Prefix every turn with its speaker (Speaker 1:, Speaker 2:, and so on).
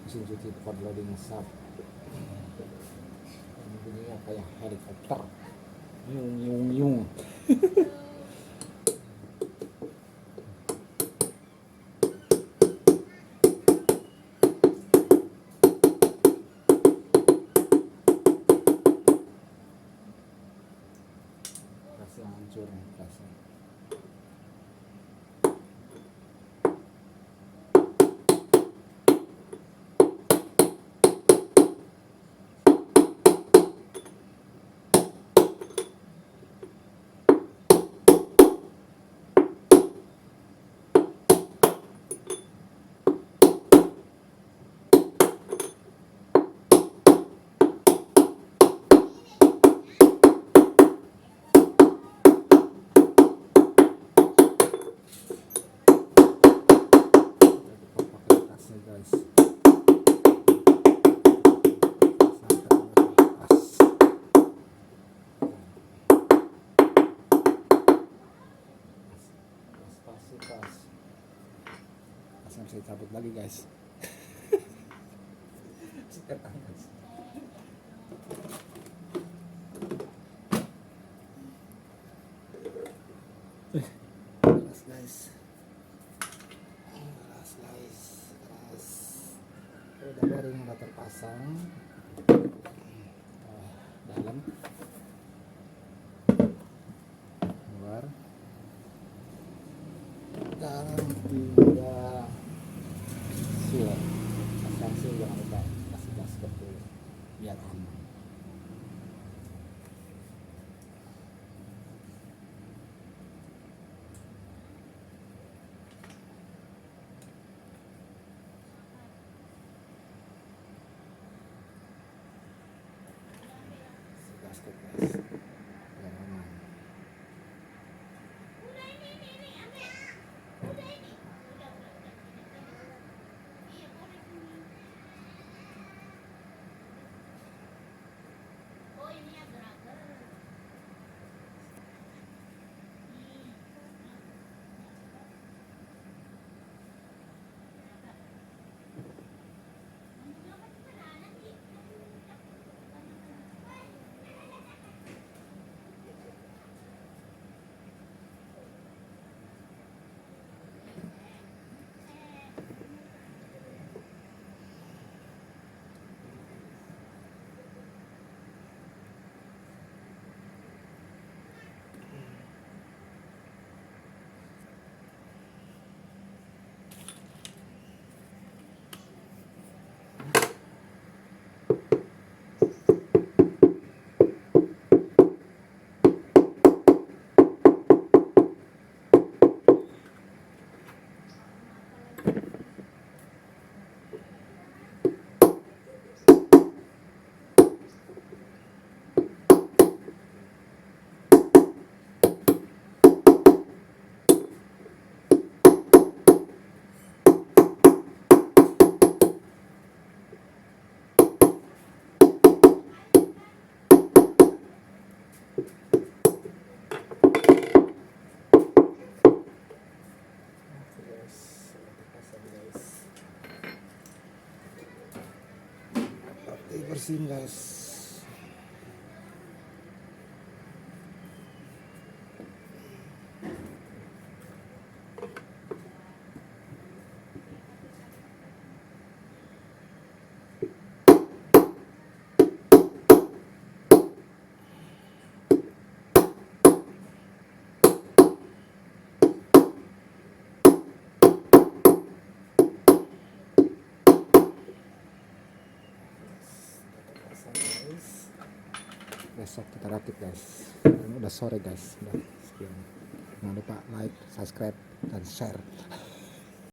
Speaker 1: mesin cuci fordlouding sub. Ini bunyinya kayak helikopter, yung yung yung. Rasanya hancur nih rasanya. Guys, pasang bisa cabut lagi guys. Sikat tangan. Keras guys. Udah bearing udah terpasang dalam luar, sekarang tinggal seal. Pasang seal, jangan lupa kasih gasket dulu biar aman. Gasket guys, biar aman. Bersihin guys. Besok kita rakit guys. Ini udah sore guys. Udah sekian. Jangan lupa like, subscribe, dan share.